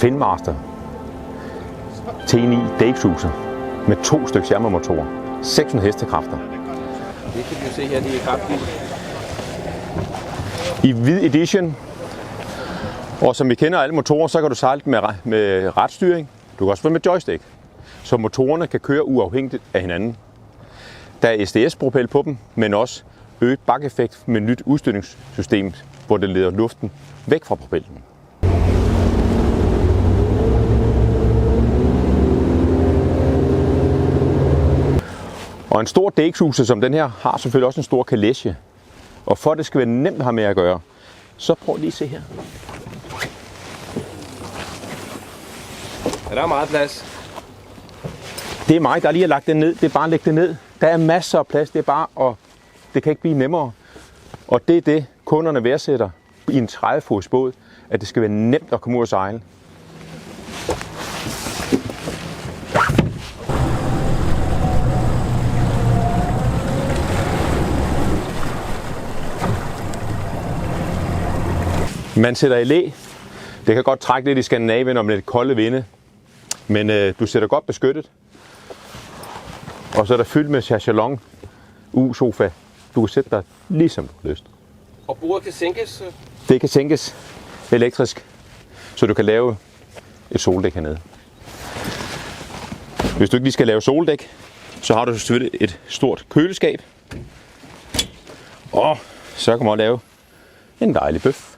Finmaster T9 dæksuser med 2 stykker jammermotorer, 600 hestekræfter. Det kan vi jo se her, det er kraftigt. I hvid edition, og som vi kender alle motorer, så kan du sejle med retstyring. Du kan også få med joystick, så motorerne kan køre uafhængigt af hinanden. Der er SDS-propel på dem, men også øget bakeffekt med nyt udstødningssystem, hvor det leder luften væk fra propellen. Og en stor dæksuser som den her har selvfølgelig også en stor kalesje. Og for at det skal være nemt at have med at gøre, så prøv lige at se her. Ja, der er meget plads. Det er mig, der lige har lagt den ned. Det er bare at lægge det ned. Der er masser af plads. Det er bare, og det kan ikke blive nemmere. Og det er det, kunderne værdsætter i en 30-fods båd, at det skal være nemt at komme ud og sejle. Man sætter i læ. Det kan godt trække lidt i Skandinavien om lidt kolde vinde, men du sætter godt beskyttet. Og så er der fyldt med chaiselong, sofa. Du kan sætte dig lige som du har lyst. Og bordet kan sænkes? Det kan sænkes elektrisk, så du kan lave et soldæk hernede. Hvis du ikke lige skal lave soldæk, så har du selvfølgelig et stort køleskab. Og så kan man lave en dejlig bøf.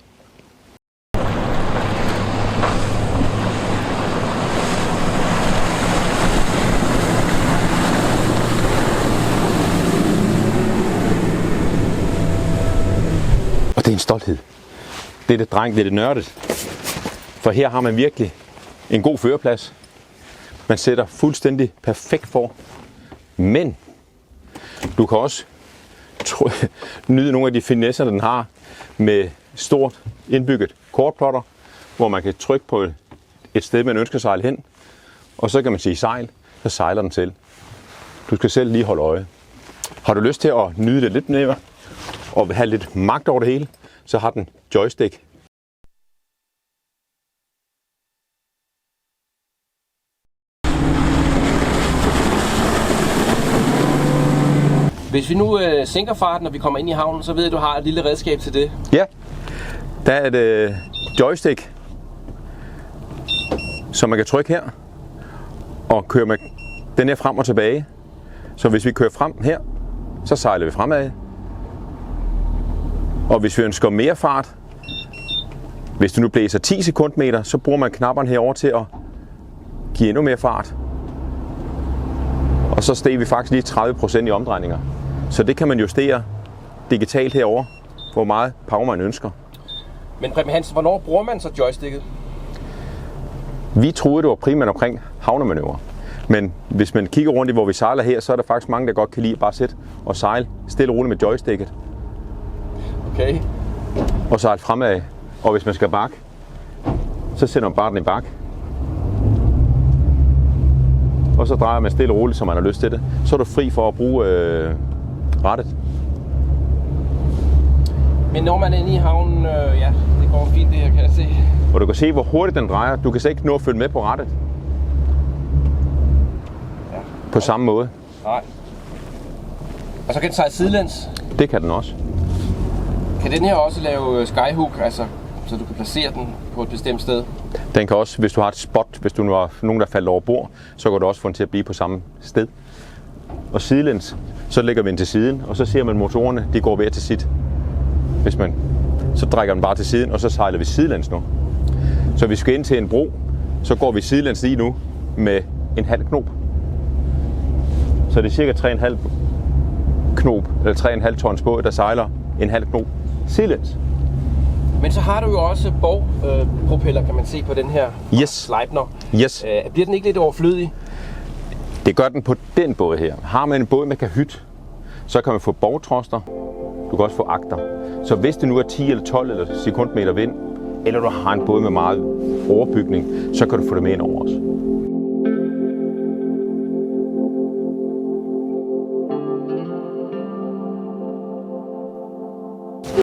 Og det er en stolthed. Det er det dreng, det er det nørdet. For her har man virkelig en god førerplads. Man sætter fuldstændig perfekt for. Men du kan også nyde nogle af de finesser, den har med stort indbygget kortplotter, hvor man kan trykke på et sted, man ønsker at sejle hen. Og så kan man sige sejl, så sejler den selv. Du skal selv lige holde øje. Har du lyst til at nyde det lidt mere og have lidt magt over det hele, så har den joystick. Hvis vi nu sænker farten, når vi kommer ind i havnen, så ved jeg, at du har et lille redskab til det. Ja, der er et joystick, som man kan trykke her og køre med den her frem og tilbage. Så hvis vi kører frem her, så sejler vi fremad. Og hvis vi ønsker mere fart, hvis du nu blæser 10 sekundmeter, så bruger man knapperne herover til at give endnu mere fart. Og så steg vi faktisk lige 30% i omdrejninger. Så det kan man justere digitalt herover, hvor meget power man ønsker. Men Preben Hansen, hvornår bruger man så joysticket? Vi troede, det var primært omkring havnemanøvrer. Men hvis man kigger rundt i, hvor vi sejler her, så er der faktisk mange, der godt kan lide bare sætte og sejle stille og roligt med joysticket. Okay. Og sejle fremad. Og hvis man skal bakke, så sætter man bare den i bak. Og så drejer man stille og roligt, som man har lyst til det. Så er du fri for at bruge rattet. Men når man er inde i havnen, ja, det går fint det her, kan jeg se. Og du kan se, hvor hurtigt den drejer. Du kan slet ikke nå at følge med på rattet. Ja. På samme måde. Nej. Og så kan den sejle sidelæns. Det kan den også. Kan den her også lave skyhook, altså, så du kan placere den på et bestemt sted? Den kan også, hvis du har et spot, hvis du nu har nogen, der falder over bord, så kan du også få den til at blive på samme sted. Og sidelæns, så lægger vi den til siden, og så ser man motorerne, de går hver til sit. Så trækker den bare til siden, og så sejler vi sidelæns nu. Så hvis vi skal ind til en bro, så går vi sidelæns lige nu med en halv knop. Så det er cirka 3,5 knop, eller 3,5 tons båd, der sejler en halv knop sidelæns. Men så har du jo også bogpropeller, kan man se på den her Sleipner. Yes. Bliver den ikke lidt overflødig? Det gør den på den båd her. Har man en båd med kahyt, så kan man få bogtroster. Du kan også få akter. Så hvis det nu er 10 eller 12 eller sekundmeter vind, eller du har en båd med meget overbygning, så kan du få det med ind over os.